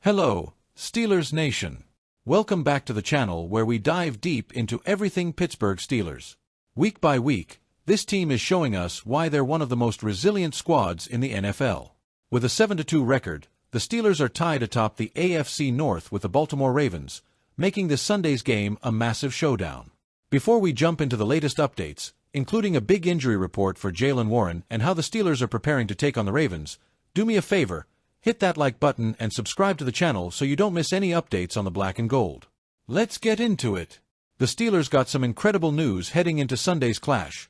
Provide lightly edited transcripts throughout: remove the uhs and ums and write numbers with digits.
Hello, Steelers Nation. Welcome back to the channel where we dive deep into everything Pittsburgh Steelers. Week by week, this team is showing us why they're one of the most resilient squads in the NFL. With a 7-2 record, the Steelers are tied atop the AFC North with the Baltimore Ravens, making this Sunday's game a massive showdown. Before we jump into the latest updates, including a big injury report for Jaylen Warren and how the Steelers are preparing to take on the Ravens, do me a favor, hit that like button and subscribe to the channel so you don't miss any updates on the black and gold. Let's get into it. The Steelers got some incredible news heading into Sunday's clash.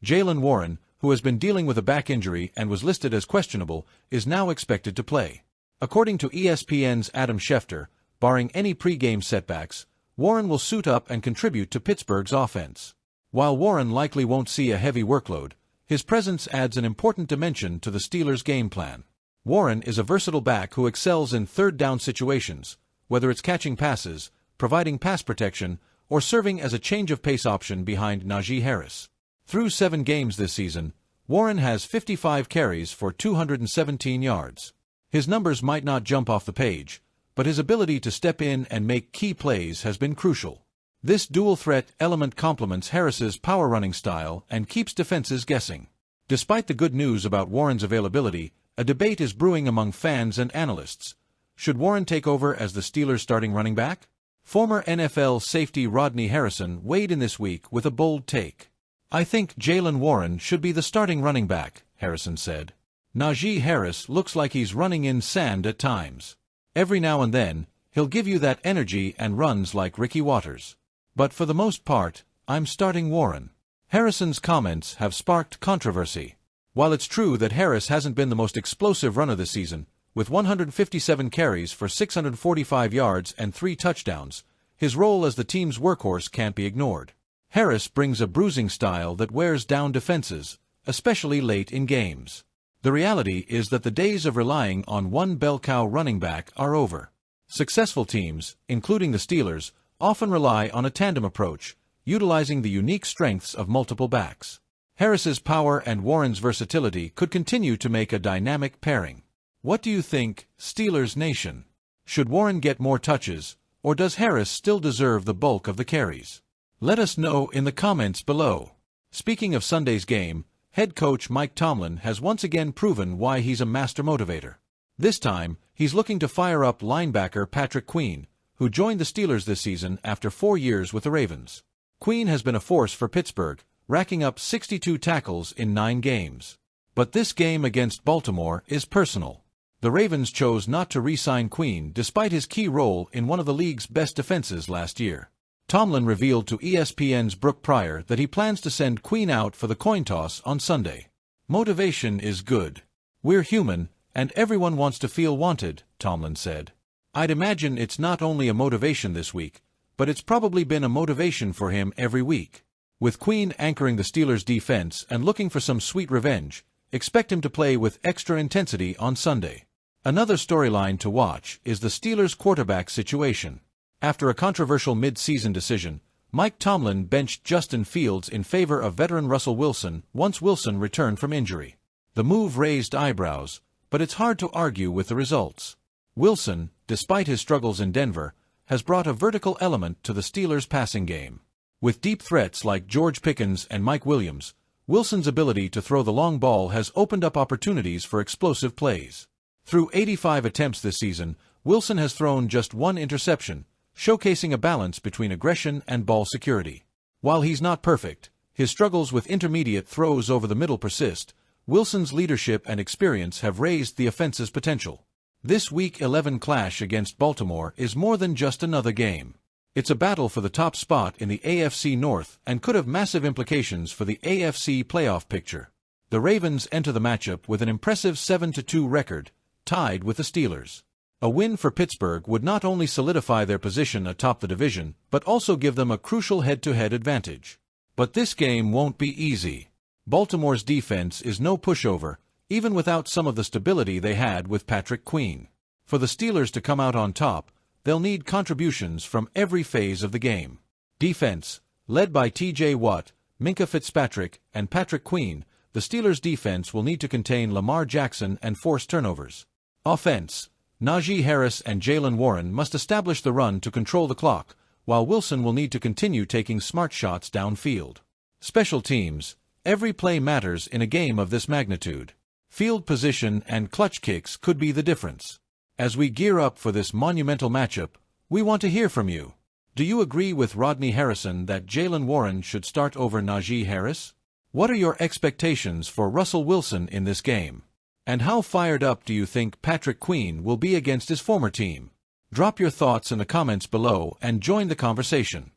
Jaylen Warren, who has been dealing with a back injury and was listed as questionable, is now expected to play. According to ESPN's Adam Schefter, barring any pre-game setbacks, Warren will suit up and contribute to Pittsburgh's offense. While Warren likely won't see a heavy workload, his presence adds an important dimension to the Steelers' game plan. Warren is a versatile back who excels in third-down situations, whether it's catching passes, providing pass protection, or serving as a change-of-pace option behind Najee Harris. Through 7 games this season, Warren has 55 carries for 217 yards. His numbers might not jump off the page, but his ability to step in and make key plays has been crucial. This dual-threat element complements Harris's power-running style and keeps defenses guessing. Despite the good news about Warren's availability, a debate is brewing among fans and analysts. Should Warren take over as the Steelers' starting running back? Former NFL safety Rodney Harrison weighed in this week with a bold take. "I think Jaylen Warren should be the starting running back," Harrison said. "Najee Harris looks like he's running in sand at times. Every now and then, he'll give you that energy and runs like Ricky Watters. But for the most part, I'm starting Warren." Harrison's comments have sparked controversy. While it's true that Harris hasn't been the most explosive runner this season, with 157 carries for 645 yards and 3 touchdowns, his role as the team's workhorse can't be ignored. Harris brings a bruising style that wears down defenses, especially late in games. The reality is that the days of relying on one bell cow running back are over. Successful teams, including the Steelers, often rely on a tandem approach, utilizing the unique strengths of multiple backs. Harris's power and Warren's versatility could continue to make a dynamic pairing. What do you think, Steelers Nation? Should Warren get more touches, or does Harris still deserve the bulk of the carries? Let us know in the comments below. Speaking of Sunday's game, head coach Mike Tomlin has once again proven why he's a master motivator. This time, he's looking to fire up linebacker Patrick Queen, who joined the Steelers this season after 4 years with the Ravens. Queen has been a force for Pittsburgh, racking up 62 tackles in 9 games. But this game against Baltimore is personal. The Ravens chose not to re-sign Queen despite his key role in one of the league's best defenses last year. Tomlin revealed to ESPN's Brooke Pryor that he plans to send Queen out for the coin toss on Sunday. "Motivation is good. We're human, and everyone wants to feel wanted," Tomlin said. "I'd imagine it's not only a motivation this week, but it's probably been a motivation for him every week." With Queen anchoring the Steelers' defense and looking for some sweet revenge, expect him to play with extra intensity on Sunday. Another storyline to watch is the Steelers' quarterback situation. After a controversial mid-season decision, Mike Tomlin benched Justin Fields in favor of veteran Russell Wilson once Wilson returned from injury. The move raised eyebrows, but it's hard to argue with the results. Wilson, despite his struggles in Denver, has brought a vertical element to the Steelers' passing game. With deep threats like George Pickens and Mike Williams, Wilson's ability to throw the long ball has opened up opportunities for explosive plays. Through 85 attempts this season, Wilson has thrown just 1 interception, showcasing a balance between aggression and ball security. While he's not perfect, his struggles with intermediate throws over the middle persist. Wilson's leadership and experience have raised the offense's potential. This Week 11 clash against Baltimore is more than just another game. It's a battle for the top spot in the AFC North and could have massive implications for the AFC playoff picture. The Ravens enter the matchup with an impressive 7-2 record, tied with the Steelers. A win for Pittsburgh would not only solidify their position atop the division, but also give them a crucial head-to-head advantage. But this game won't be easy. Baltimore's defense is no pushover, even without some of the stability they had with Patrick Queen. For the Steelers to come out on top, they'll need contributions from every phase of the game. Defense, led by T.J. Watt, Minkah Fitzpatrick, and Patrick Queen, the Steelers' defense will need to contain Lamar Jackson and force turnovers. Offense, Najee Harris and Jaylen Warren must establish the run to control the clock, while Wilson will need to continue taking smart shots downfield. Special teams. Every play matters in a game of this magnitude. Field position and clutch kicks could be the difference. As we gear up for this monumental matchup, we want to hear from you. Do you agree with Rodney Harrison that Jaylen Warren should start over Najee Harris? What are your expectations for Russell Wilson in this game? And how fired up do you think Patrick Queen will be against his former team? Drop your thoughts in the comments below and join the conversation.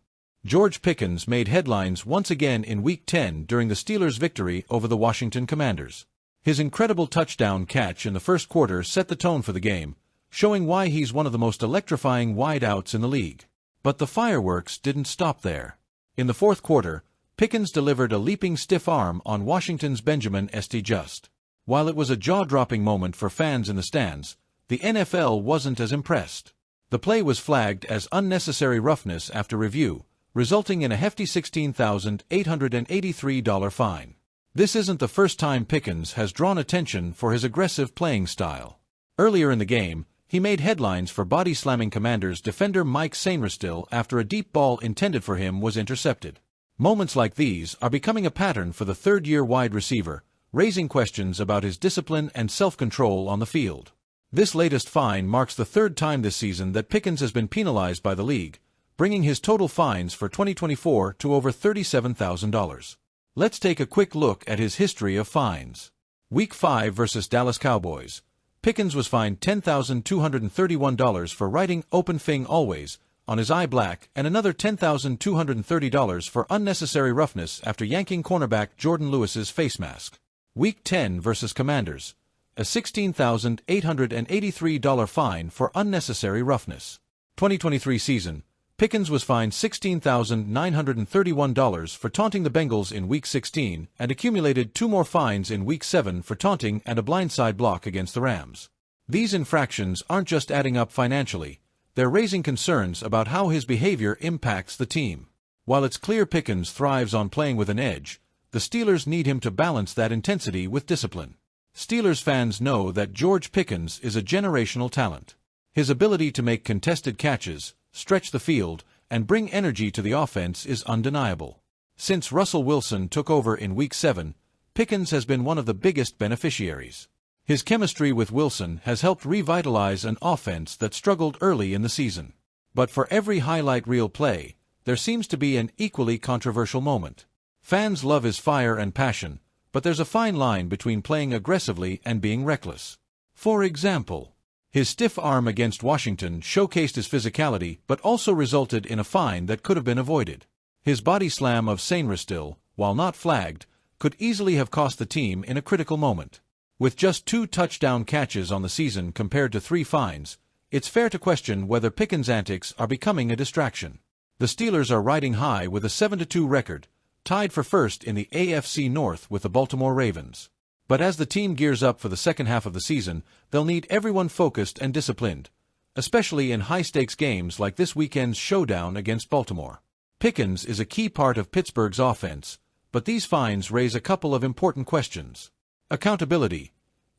George Pickens made headlines once again in Week 10 during the Steelers' victory over the Washington Commanders. His incredible touchdown catch in the first quarter set the tone for the game, showing why he's one of the most electrifying wideouts in the league. But the fireworks didn't stop there. In the fourth quarter, Pickens delivered a leaping stiff arm on Washington's Benjamin St. Just. While it was a jaw-dropping moment for fans in the stands, the NFL wasn't as impressed. The play was flagged as unnecessary roughness after review, resulting in a hefty $16,883 fine. This isn't the first time Pickens has drawn attention for his aggressive playing style. Earlier in the game, he made headlines for body-slamming Commanders defender Mike Sainristil after a deep ball intended for him was intercepted. Moments like these are becoming a pattern for the third-year wide receiver, raising questions about his discipline and self-control on the field. This latest fine marks the third time this season that Pickens has been penalized by the league, bringing his total fines for 2024 to over $37,000. Let's take a quick look at his history of fines. Week 5 versus Dallas Cowboys. Pickens was fined $10,231 for writing "Open Thing Always" on his eye black and another $10,230 for unnecessary roughness after yanking cornerback Jordan Lewis's face mask. Week 10 versus Commanders. A $16,883 fine for unnecessary roughness. 2023 season. Pickens was fined $16,931 for taunting the Bengals in Week 16 and accumulated 2 more fines in Week 7 for taunting and a blindside block against the Rams. These infractions aren't just adding up financially, they're raising concerns about how his behavior impacts the team. While it's clear Pickens thrives on playing with an edge, the Steelers need him to balance that intensity with discipline. Steelers fans know that George Pickens is a generational talent. His ability to make contested catches, stretch the field, and bring energy to the offense is undeniable. Since Russell Wilson took over in Week 7, Pickens has been one of the biggest beneficiaries. His chemistry with Wilson has helped revitalize an offense that struggled early in the season. But for every highlight reel play, there seems to be an equally controversial moment. Fans love his fire and passion, but there's a fine line between playing aggressively and being reckless. For example, his stiff arm against Washington showcased his physicality but also resulted in a fine that could have been avoided. His body slam of Sainristil, while not flagged, could easily have cost the team in a critical moment. With just 2 touchdown catches on the season compared to 3 fines, it's fair to question whether Pickens' antics are becoming a distraction. The Steelers are riding high with a 7-2 record, tied for first in the AFC North with the Baltimore Ravens. But as the team gears up for the second half of the season, they'll need everyone focused and disciplined, especially in high-stakes games like this weekend's showdown against Baltimore. Pickens is a key part of Pittsburgh's offense, but these fines raise a couple of important questions. Accountability.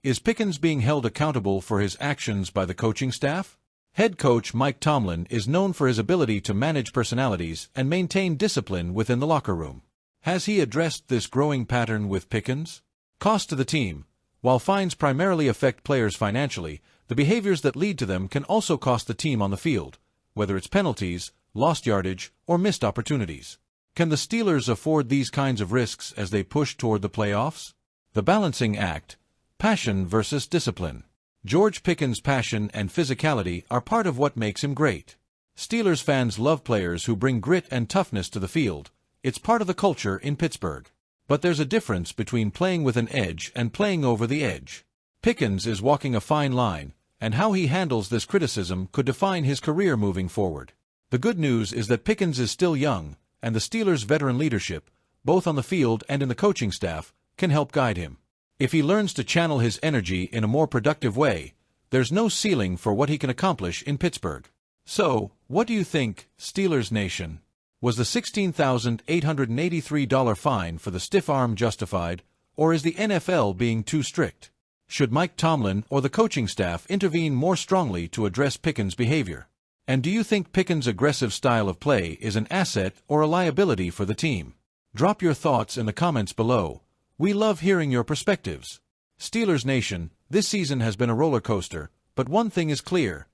Is Pickens being held accountable for his actions by the coaching staff? Head coach Mike Tomlin is known for his ability to manage personalities and maintain discipline within the locker room. Has he addressed this growing pattern with Pickens? Cost to the team. While fines primarily affect players financially, the behaviors that lead to them can also cost the team on the field, whether it's penalties, lost yardage, or missed opportunities. Can the Steelers afford these kinds of risks as they push toward the playoffs? The balancing act. Passion versus discipline. George Pickens' passion and physicality are part of what makes him great. Steelers fans love players who bring grit and toughness to the field. It's part of the culture in Pittsburgh. But there's a difference between playing with an edge and playing over the edge. Pickens is walking a fine line, and how he handles this criticism could define his career moving forward. The good news is that Pickens is still young, and the Steelers' veteran leadership, both on the field and in the coaching staff, can help guide him. If he learns to channel his energy in a more productive way, there's no ceiling for what he can accomplish in Pittsburgh. So, what do you think, Steelers Nation? Was the $16,883 fine for the stiff arm justified, or is the NFL being too strict? Should Mike Tomlin or the coaching staff intervene more strongly to address Pickens' behavior? And do you think Pickens' aggressive style of play is an asset or a liability for the team? Drop your thoughts in the comments below. We love hearing your perspectives. Steelers Nation, this season has been a roller coaster, but one thing is clear.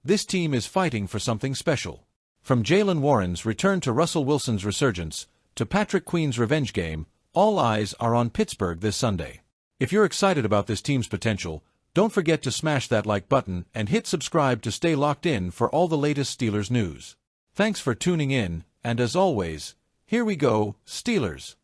This team is fighting for something special. From Jaylen Warren's return to Russell Wilson's resurgence, to Patrick Queen's revenge game, all eyes are on Pittsburgh this Sunday. If you're excited about this team's potential, don't forget to smash that like button and hit subscribe to stay locked in for all the latest Steelers news. Thanks for tuning in, and as always, here we go, Steelers.